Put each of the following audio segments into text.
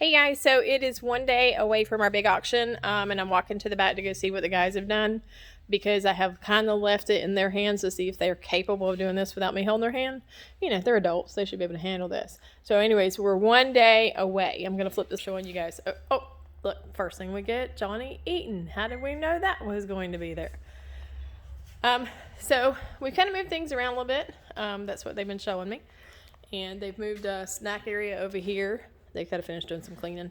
Hey guys, so it is one day away from our big auction, and I'm walking to the back to go see what the guys have done because I have kind of left it in their hands to see if they're capable of doing this without me holding their hand. You know, they're adults, they should be able to handle this. So anyways, we're one day away. I'm going to flip this showing you guys. Oh, look, first thing we get, Johnny Eaton. How did we know that was going to be there? So we kind of moved things around a little bit. That's what they've been showing me. And they've moved a snack area over here. They could have finished doing some cleaning.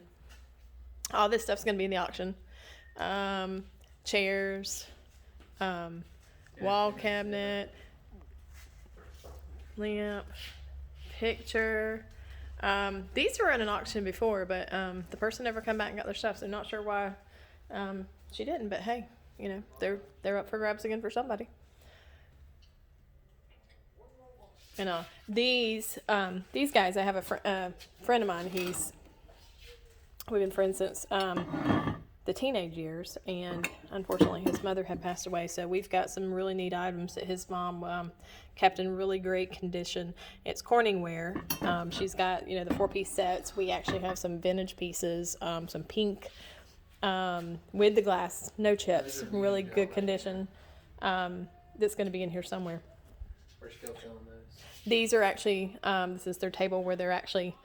All this stuff's going to be in the auction. Chairs, wall cabinet, lamp, picture. These were in an auction before, but the person never come back and got their stuff, so I'm not sure why she didn't. But hey, you know, they're up for grabs again for somebody. And these guys, I have a friend of mine. We've been friends since the teenage years, and unfortunately his mother had passed away. So we've got some really neat items that his mom kept in really great condition. It's Corningware. She's got, you know, the 4-piece sets. We actually have some vintage pieces, some pink with the glass, no chips, really good condition. That's going to be in here somewhere. We're still filling those. These are actually, this is their table where they're actually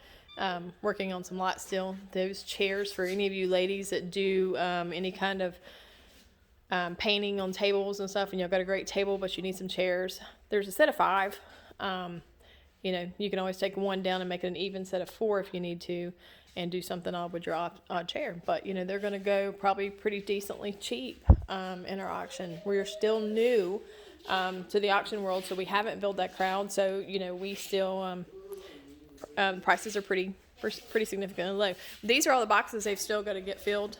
working on some lot still. Those chairs for any of you ladies that do any kind of painting on tables and stuff, and you've got a great table, but you need some chairs. There's a set of 5. You know, you can always take one down and make it an even set of 4 if you need to, and do something odd with your odd chair. But, you know, they're going to go probably pretty decently cheap in our auction. We're still new to the auction world, so we haven't built that crowd. So, you know, we still prices are pretty significantly low. These are all the boxes they've still got to get filled.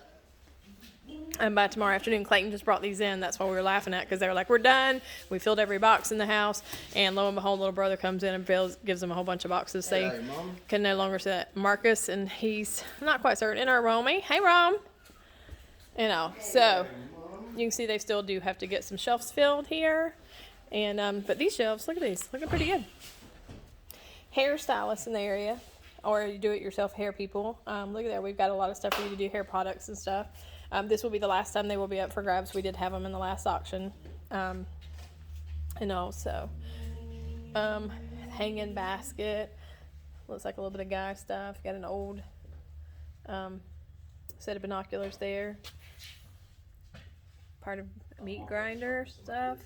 And by tomorrow afternoon, Clayton just brought these in. That's why we were laughing at, because they were like, "We're done. We filled every box in the house." And lo and behold, little brother comes in and gives them a whole bunch of boxes. They can no longer say that. Marcus, and he's not quite certain. And our Romy, hey Rom, you know. So you can see they still do have to get some shelves filled here. And but these shelves, look at these, looking pretty good. Hairstylists in the area, or you do-it-yourself hair people. Look at that, we've got a lot of stuff for you to do, hair products and stuff. This will be the last time they will be up for grabs. We did have them in the last auction. And also hanging basket, looks like a little bit of guy stuff. Got an old set of binoculars there. Part of meat grinder stuff.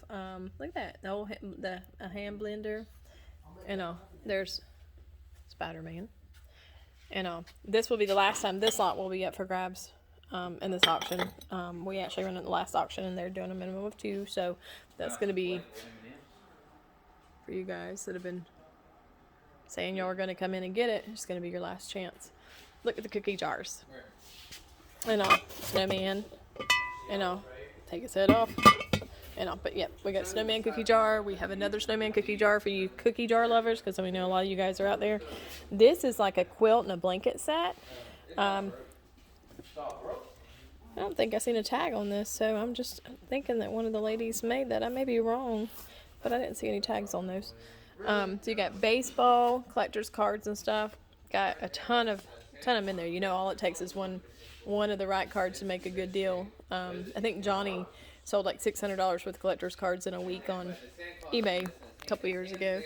Look at that, the old a hand blender. And there's Spider-Man. And this will be the last time this lot will be up for grabs in this auction. We actually ran at the last auction, and they're doing a minimum of 2, so that's going to be for you guys that have been saying y'all are going to come in and get it. It's going to be your last chance. Look at the cookie jars. And snowman. And take his head off. But yeah, we got snowman cookie jar. We have another snowman cookie jar for you cookie jar lovers, because we know a lot of you guys are out there. This is like a quilt and a blanket set. I don't think I've seen a tag on this, so I'm just thinking that one of the ladies made that. I may be wrong, but I didn't see any tags on those. So you got baseball, collector's cards and stuff. Got a ton of them in there. You know, all it takes is one of the right cards to make a good deal. I think Johnny sold like $600 worth of collector's cards in a week on eBay a couple years ago.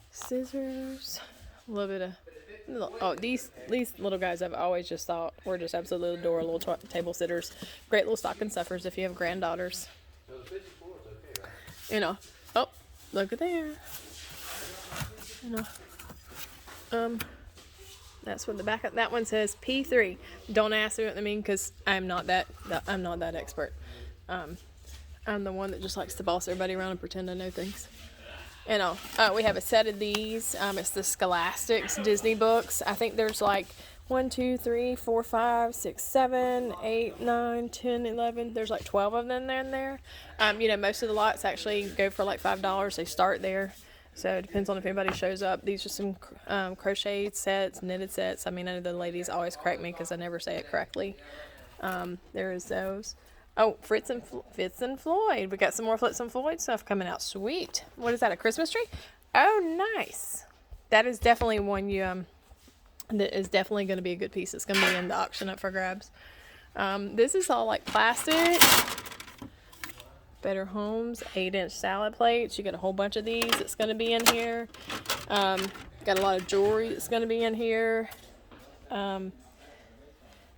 Scissors, a little bit of these little guys I've always just thought were just absolutely adorable. Little table sitters, great little stocking stuffers if you have granddaughters. Oh, look at there. That's what the back of that one says. P3. Don't ask me what I mean, because I'm not that expert. I'm the one that just likes to boss everybody around and pretend I know things. We have a set of these. It's the Scholastics Disney books. I think there's like 1, 2, 3, 4, 5, 6, 7, 8, 9, 10, 11. There's like 12 of them in there. Most of the lots actually go for like $5. They start there. So it depends on if anybody shows up. These are some crocheted sets, knitted sets. I know the ladies always correct me because I never say it correctly. There is those. Oh, Fitz and Floyd. We got some more Fitz and Floyd stuff coming out. Sweet. What is that, a Christmas tree? Oh, nice. That is definitely one you that is definitely going to be a good piece. It's going to be in the auction up for grabs. This is all like plastic. Better Homes 8-inch salad plates. You get a whole bunch of these. It's going to be in here. Got a lot of jewelry that's going to be in here.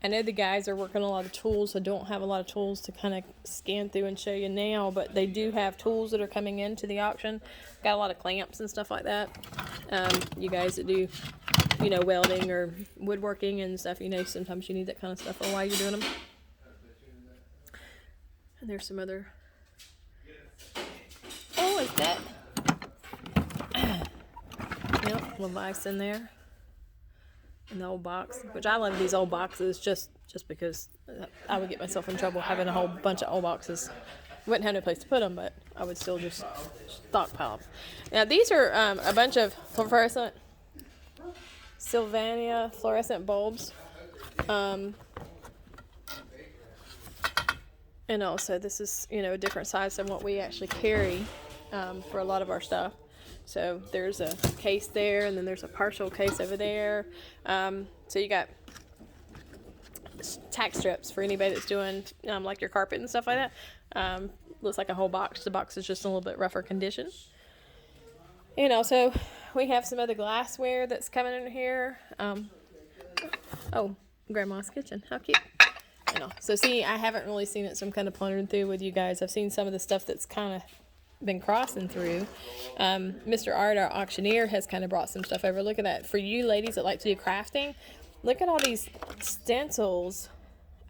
I know the guys are working on a lot of tools. I don't have a lot of tools to kind of scan through and show you now, but they do have tools that are coming into the auction. Got a lot of clamps and stuff like that. You guys that do, welding or woodworking and stuff, sometimes you need that kind of stuff while you're doing them. And there's some other... Oh, is that... Yep, Levi's in there. In the old box, which I love these old boxes just because I would get myself in trouble having a whole bunch of old boxes. Wouldn't have no place to put them, but I would still just stockpile them. Now these are a bunch of Sylvania fluorescent bulbs, and also this is a different size than what we actually carry for a lot of our stuff. So there's a case there, and then there's a partial case over there. So you got tack strips for anybody that's doing like your carpet and stuff like that. Looks like a whole box. The box is just a little bit rougher condition. And also we have some other glassware that's coming in here. Oh, Grandma's kitchen. How cute. So see, I haven't really seen it, so I'm kind of plundering through with you guys. I've seen some of the stuff that's kind of been crossing through. Mr. Art, our auctioneer, has kind of brought some stuff over. Look at that. For you ladies that like to do crafting, look at all these stencils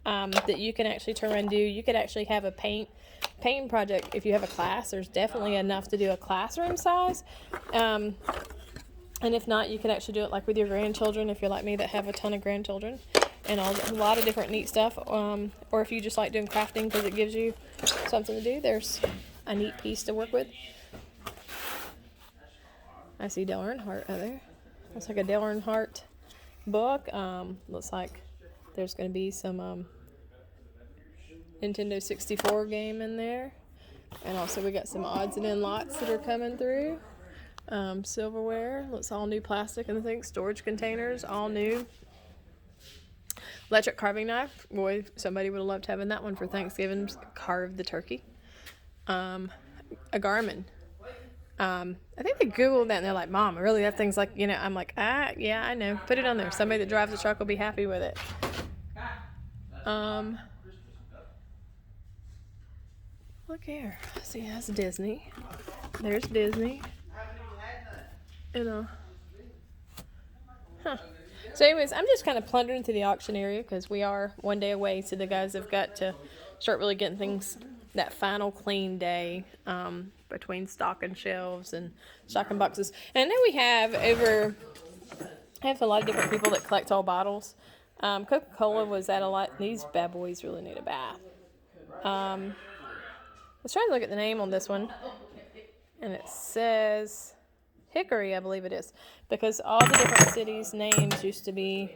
that you can actually turn around and do. You could actually have a painting project if you have a class. There's definitely enough to do a classroom size. And if not, you could actually do it like with your grandchildren if you're like me that have a ton of grandchildren. And a lot of different neat stuff. Or if you just like doing crafting because it gives you something to do, there's a neat piece to work with. I see Dale Earnhardt out there. Looks like a Dale Earnhardt book. Looks like there's going to be some Nintendo 64 game in there. And also we got some odds and end lots that are coming through. Silverware. Looks all new plastic and things. Storage containers, all new. Electric carving knife. Boy, somebody would have loved having that one for Thanksgiving. Carve the turkey. A Garmin. I think they Googled that and they're like, Mom, really, that thing's like, I'm like, yeah, I know. Put it on there. Somebody that drives a truck will be happy with it. Look here. See, that's Disney. There's Disney. Huh. So anyways, I'm just kind of plundering through the auction area because we are one day away. So the guys have got to start really getting things, that final clean day between stocking shelves and stocking boxes. And I know we have a lot of different people that collect old bottles. Coca-Cola was at a lot. These bad boys really need a bath. I was trying to look at the name on this one, and it says Hickory, I believe it is, because all the different cities' names used to be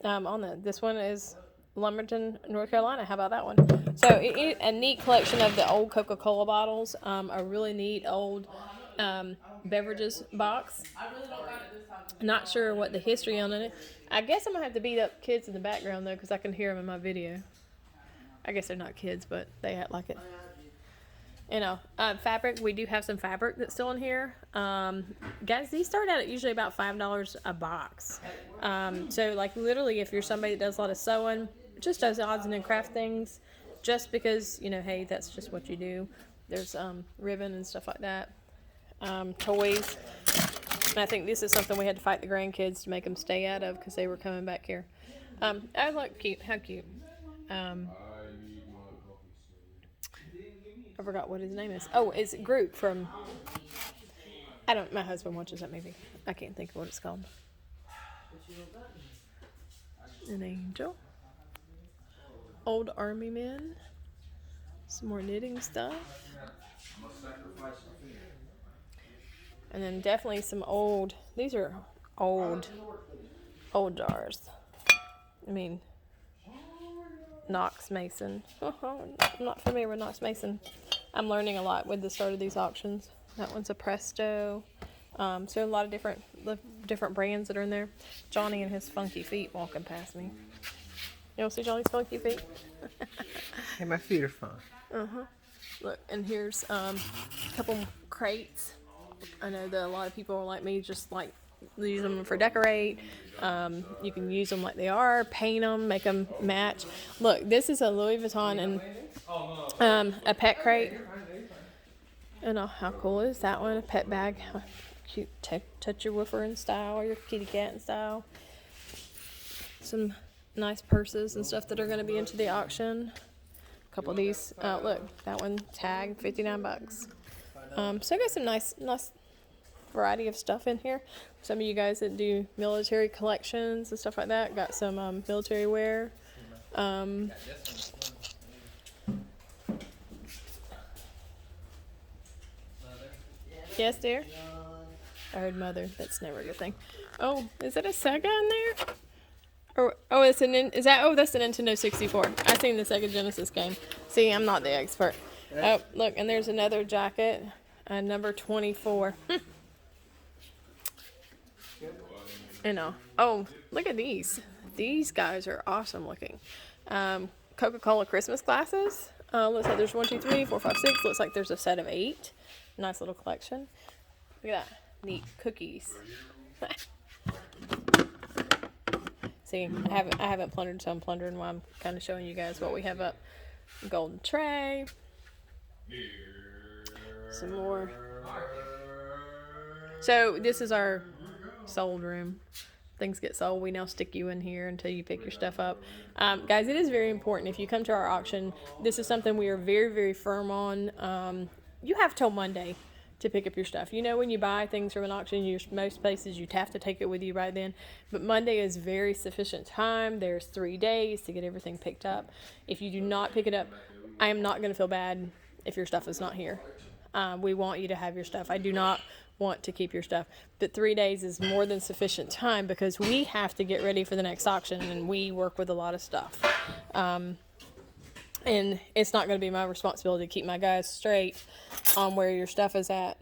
on the. This one is Lumberton, North Carolina. How about that one? So a neat collection of the old Coca-Cola bottles. A really neat old beverages box. Not sure what the history on it. I guess I'm gonna have to beat up kids in the background though, because I can hear them in my video. I guess they're not kids, but they act like it. Fabric. We do have some fabric that's still in here. Guys, these start out at usually about $5 a box. So like literally if you're somebody that does a lot of sewing, just does odds and end craft things, just because, hey, that's just what you do. There's ribbon and stuff like that. Toys. And I think this is something we had to fight the grandkids to make them stay out of because they were coming back here. I look cute. How cute. I forgot what his name is. Oh, it's Groot from... my husband watches that movie. I can't think of what it's called. An angel. Old army men. Some more knitting stuff. And then definitely some old... These are old jars. Knox Mason. I'm not familiar with Knox Mason. I'm learning a lot with the start of these auctions. That one's a Presto. So a lot of different brands that are in there. Johnny and his funky feet walking past me. You don't see Johnny's funky feet? Hey, my feet are fine. Look, and here's a couple crates. I know that a lot of people are like me, just like use them for decorate. You can use them like they are, paint them, make them match. Look, this is a Louis Vuitton and a pet crate. And how cool is that one? A pet bag. Cute touch your woofer in style, or your kitty cat in style. Some nice purses and stuff that are going to be into the auction. A couple of these. Look, that one tag $59. So I got some nice variety of stuff in here. Some of you guys that do military collections and stuff like that got some military wear. Yes, dear. I heard mother. That's never a good thing. Oh, is that a Sega in there? Or that's the Nintendo 64. I seen the Sega Genesis game. See, I'm not the expert. Oh, look, and there's another jacket, number 24. Oh, look at these. These guys are awesome looking. Coca-Cola Christmas glasses. Looks like there's 1, 2, 3, 4, 5, 6. Looks like there's a set of 8. Nice little collection. Look at that. Neat cookies. See, I haven't plundered, so I'm plundering while I'm kind of showing you guys what we have up. Golden tray. Some more. So this is our sold room. Things get sold, we now stick you in here until you pick your stuff up. Guys, it is very important if you come to our auction. This is something we are very, very firm on. You have till Monday to pick up your stuff. You know, when you buy things from an auction, most places you'd have to take it with you right then. But Monday is very sufficient time. There's 3 days to get everything picked up. If you do not pick it up, I am not going to feel bad if your stuff is not here. We want you to have your stuff. I do not want to keep your stuff. But 3 days is more than sufficient time because we have to get ready for the next auction, and we work with a lot of stuff. And it's not going to be my responsibility to keep my guys straight on where your stuff is at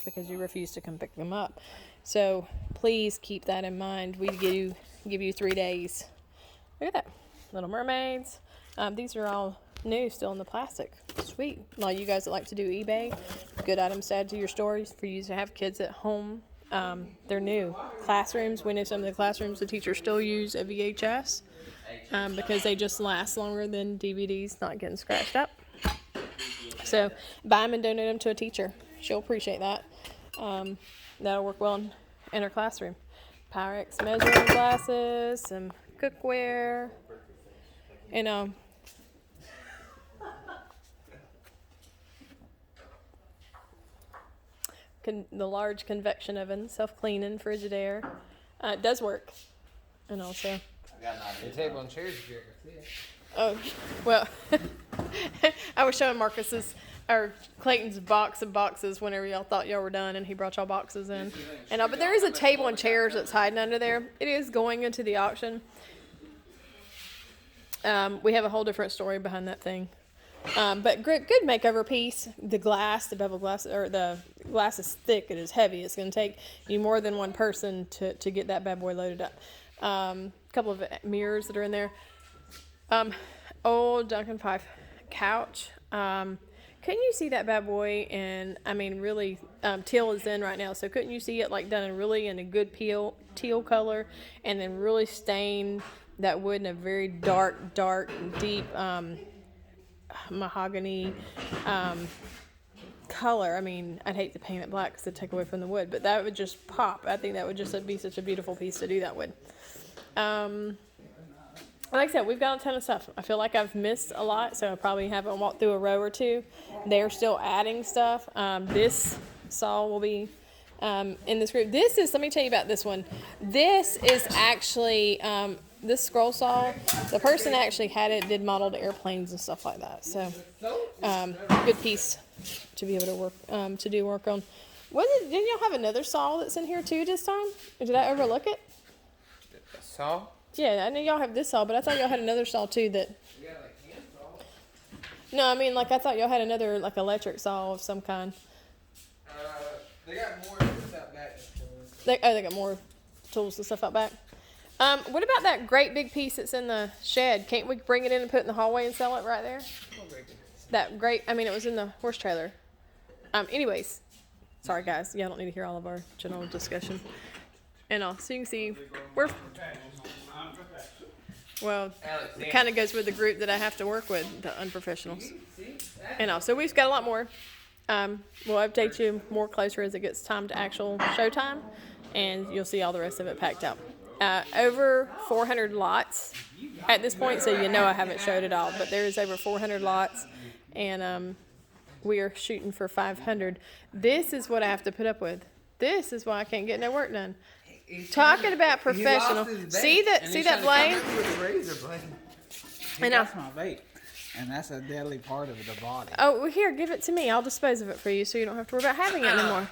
because you refuse to come pick them up. So please keep that in mind. We give you 3 days. Look at that. Little mermaids. These are all new, still in the plastic. Sweet. A lot of you guys that like to do eBay, good items to add to your stories for you to have kids at home. They're new. Classrooms, we know some of the classrooms the teachers still use a VHS. Because they just last longer than DVDs, not getting scratched up. So buy them and donate them to a teacher. She'll appreciate that. That'll work well in her classroom. Pyrex measuring glasses, some cookware, and the large convection oven, self-cleaning Frigidaire. It does work, and also. The table and chairs if you ever see it. Oh, well, I was showing Clayton's box of boxes whenever y'all thought y'all were done, and he brought y'all boxes in. But there is a table and chairs that's hiding under there. It is going into the auction. We have a whole different story behind that thing. But good makeover piece. The bevel glass, or the glass is thick. It is heavy. It's going to take you more than one person to get that bad boy loaded up. Couple of mirrors that are in there. Old Duncan Fife couch. Couldn't you see that bad boy? And I mean, really, teal is in right now. So couldn't you see it like done in a good teal color, and then really stain that wood in a very dark, deep mahogany color? I mean, I'd hate to paint it black because it'd take away from the wood, but that would just pop. I think that would just be such a beautiful piece to do that with. Like I said, we've got a ton of stuff. I feel like I've missed a lot, so I probably haven't walked through a row or two. They're still adding stuff. This saw will be in this group. Let me tell you about this one. This is actually, this scroll saw, the person that actually had it did modeled airplanes and stuff like that. So, good piece to be able to work, to do work on. Didn't y'all have another saw that's in here too this time? Or did I overlook it? A saw? Yeah, I know y'all have this saw, but I thought y'all had another saw too that. You got like hand saw? No, I mean, like, I thought y'all had another, like, electric saw of some kind. They got more. They got more tools and stuff out back. What about that great big piece that's in the shed? Can't we bring it in and put it in the hallway and sell it right there? That great, I mean, it was in the horse trailer. Anyways, sorry guys, y'all don't need to hear all of our general discussion. And all, so you can see, well, it kind of goes with the group that I have to work with, the unprofessionals. And all, so we've got a lot more. We'll update you more closer as it gets time to actual showtime, and you'll see all the rest of it packed out. Over 400 lots at this point, so you know I haven't showed it all, but there is over 400 lots, and we are shooting for 500. This is what I have to put up with. This is why I can't get no work done. Talking about professional. See that blade? I know. That's my vape, and that's a deadly part of the body. Oh, well, here, give it to me. I'll dispose of it for you, so you don't have to worry about having it anymore.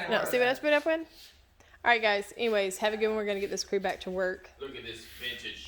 No, see what I put up with? All right, guys. Anyways, have a good one. We're gonna get this crew back to work. Look at this vintage